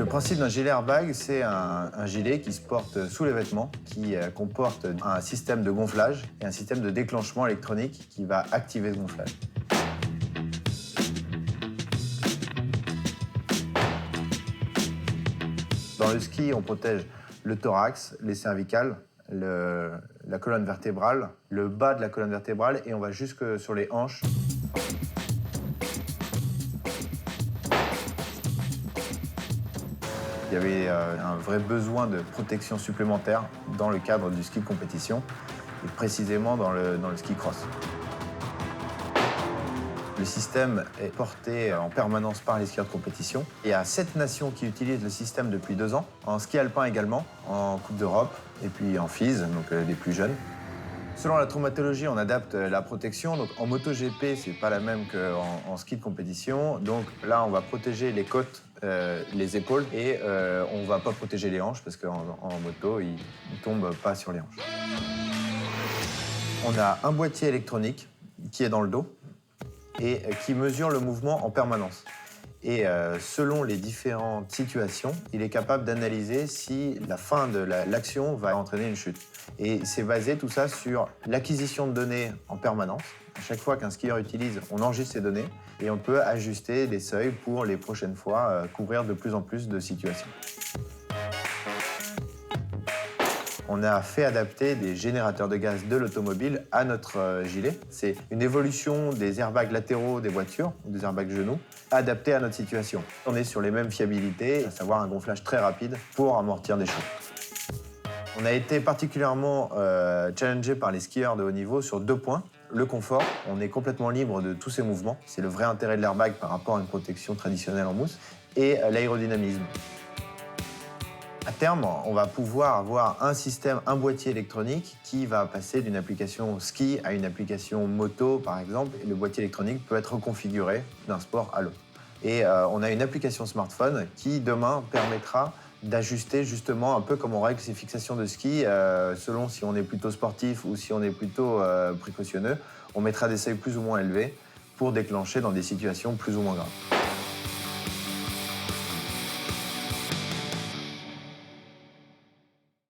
Le principe d'un gilet airbag, c'est un gilet qui se porte sous les vêtements, qui comporte un système de gonflage et un système de déclenchement électronique qui va activer ce gonflage. Dans le ski, on protège le thorax, les cervicales, la colonne vertébrale, le bas de la colonne vertébrale et on va jusque sur les hanches. Il y avait un vrai besoin de protection supplémentaire dans le cadre du ski de compétition et précisément dans le ski cross. Le système est porté en permanence par les skieurs de compétition. Il y a 7 nations qui utilisent le système depuis 2 ans, en ski alpin également, en Coupe d'Europe et puis en FIS, donc les plus jeunes. Selon la traumatologie, on adapte la protection. Donc en MotoGP, c'est pas la même qu'en ski de compétition. Donc là, on va protéger les côtes, les épaules et on va pas protéger les hanches parce qu'en moto, il tombe pas sur les hanches. On a un boîtier électronique qui est dans le dos et qui mesure le mouvement en permanence. Et selon les différentes situations, il est capable d'analyser si la fin de l'action va entraîner une chute. Et c'est basé tout ça sur l'acquisition de données en permanence. À chaque fois qu'un skieur utilise, on enregistre ces données et on peut ajuster les seuils pour les prochaines fois couvrir de plus en plus de situations. On a fait adapter des générateurs de gaz de l'automobile à notre gilet. C'est une évolution des airbags latéraux des voitures, ou des airbags genoux, adaptés à notre situation. On est sur les mêmes fiabilités, à savoir un gonflage très rapide pour amortir des chocs. On a été particulièrement challengé par les skieurs de haut niveau sur 2 points. Le confort, on est complètement libre de tous ces mouvements. C'est le vrai intérêt de l'airbag par rapport à une protection traditionnelle en mousse. Et l'aérodynamisme. À terme, on va pouvoir avoir un boîtier électronique qui va passer d'une application ski à une application moto, par exemple. Et le boîtier électronique peut être reconfiguré d'un sport à l'autre. Et on a une application smartphone qui, demain, permettra d'ajuster justement un peu comme on règle ses fixations de ski, selon si on est plutôt sportif ou si on est plutôt précautionneux. On mettra des seuils plus ou moins élevés pour déclencher dans des situations plus ou moins graves.